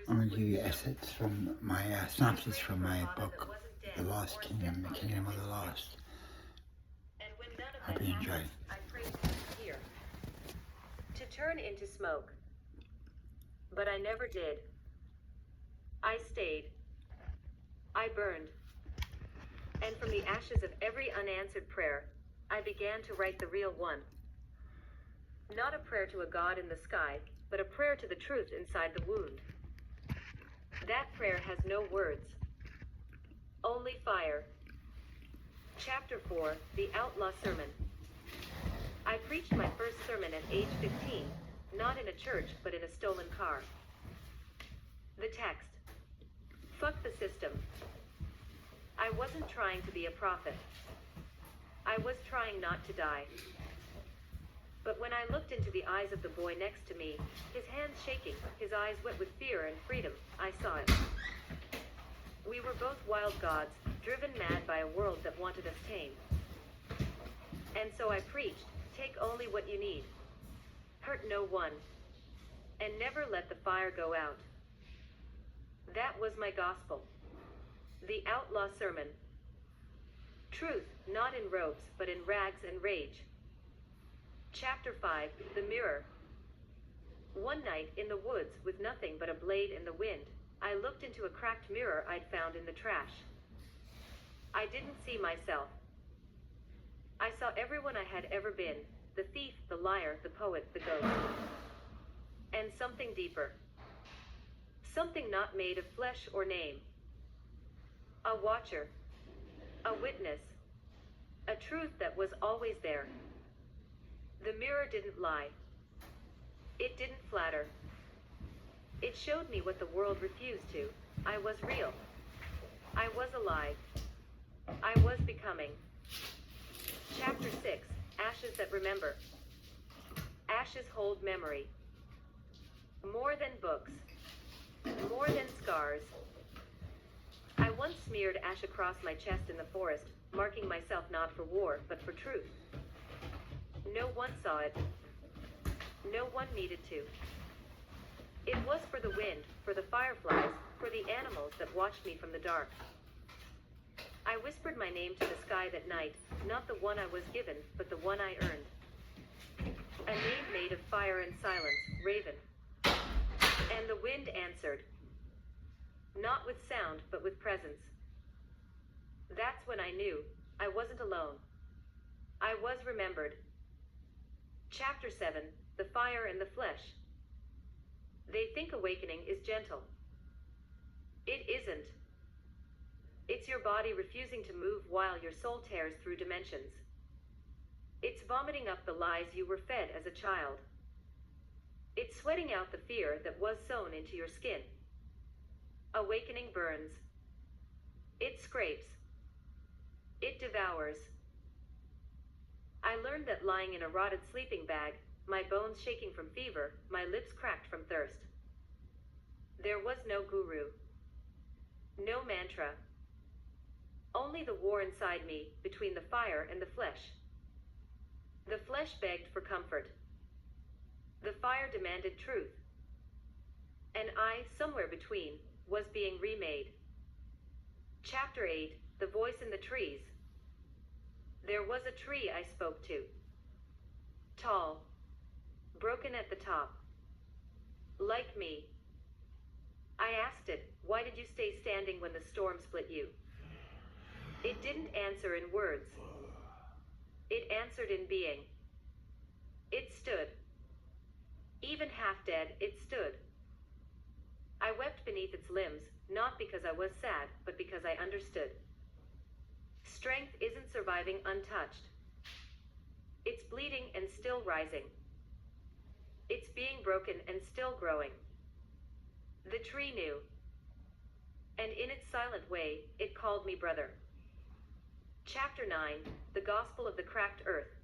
I'm going to give you assets from my synopsis from my book, The Lost Kingdom, The Kingdom of the Lost. Hope you enjoy. I prayed here to turn into smoke, but I never did. I stayed. I burned. And from the ashes of every unanswered prayer, I began to write the real one. Not a prayer to a God in the sky, but a prayer to the truth inside the wound. That prayer has no words, only fire. Chapter 4, The Outlaw Sermon. I preached my first sermon at age 15, not in a church, but in a stolen car. The text. Fuck the system. I wasn't trying to be a prophet. I was trying not to die. But when I looked into the eyes of the boy next to me, his hands shaking, his eyes wet with fear and freedom, I saw it. We were both wild gods, driven mad by a world that wanted us tame. And so I preached, take only what you need. Hurt no one. And never let the fire go out. That was my gospel. The Outlaw Sermon. Truth, not in robes, but in rags and rage. Chapter 5, The Mirror. One night, in the woods, with nothing but a blade in the wind, I looked into a cracked mirror I'd found in the trash. I didn't see myself. I saw everyone I had ever been, the thief, the liar, the poet, the ghost. And something deeper. Something not made of flesh or name. A watcher. A witness. A truth that was always there. The mirror didn't lie. It didn't flatter. It showed me what the world refused to. I was real. I was alive. I was becoming. Chapter 6, Ashes That Remember. Ashes hold memory. More than books. More than scars. I once smeared ash across my chest in the forest, marking myself not for war, but for truth. No one saw it. No one needed to. It was for the wind, for the fireflies, for the animals that watched me from the dark. I whispered my name to the sky that night, not the one I was given, but the one I earned. A name made of fire and silence, Raven. And the wind answered. Not with sound, but with presence. That's when I knew I wasn't alone. I was remembered. Chapter 7, The Fire and the Flesh. They think awakening is gentle. It isn't. It's your body refusing to move while your soul tears through dimensions. It's vomiting up the lies you were fed as a child. It's sweating out the fear that was sewn into your skin. Awakening burns. It scrapes. It devours. I learned that lying in a rotted sleeping bag, my bones shaking from fever, my lips cracked from thirst. There was no guru. No mantra. Only the war inside me, between the fire and the flesh. The flesh begged for comfort. The fire demanded truth. And I, somewhere between, was being remade. Chapter 8, The Voice in the Trees. There was a tree I spoke to. Tall. Broken at the top. Like me. I asked it, why did you stay standing when the storm split you? It didn't answer in words. It answered in being. It stood. Even half dead, it stood. I wept beneath its limbs, not because I was sad, but because I understood. Strength isn't surviving untouched. It's bleeding and still rising. It's being broken and still growing. The tree knew. And in its silent way, it called me brother. Chapter 9, The Gospel of the Cracked Earth.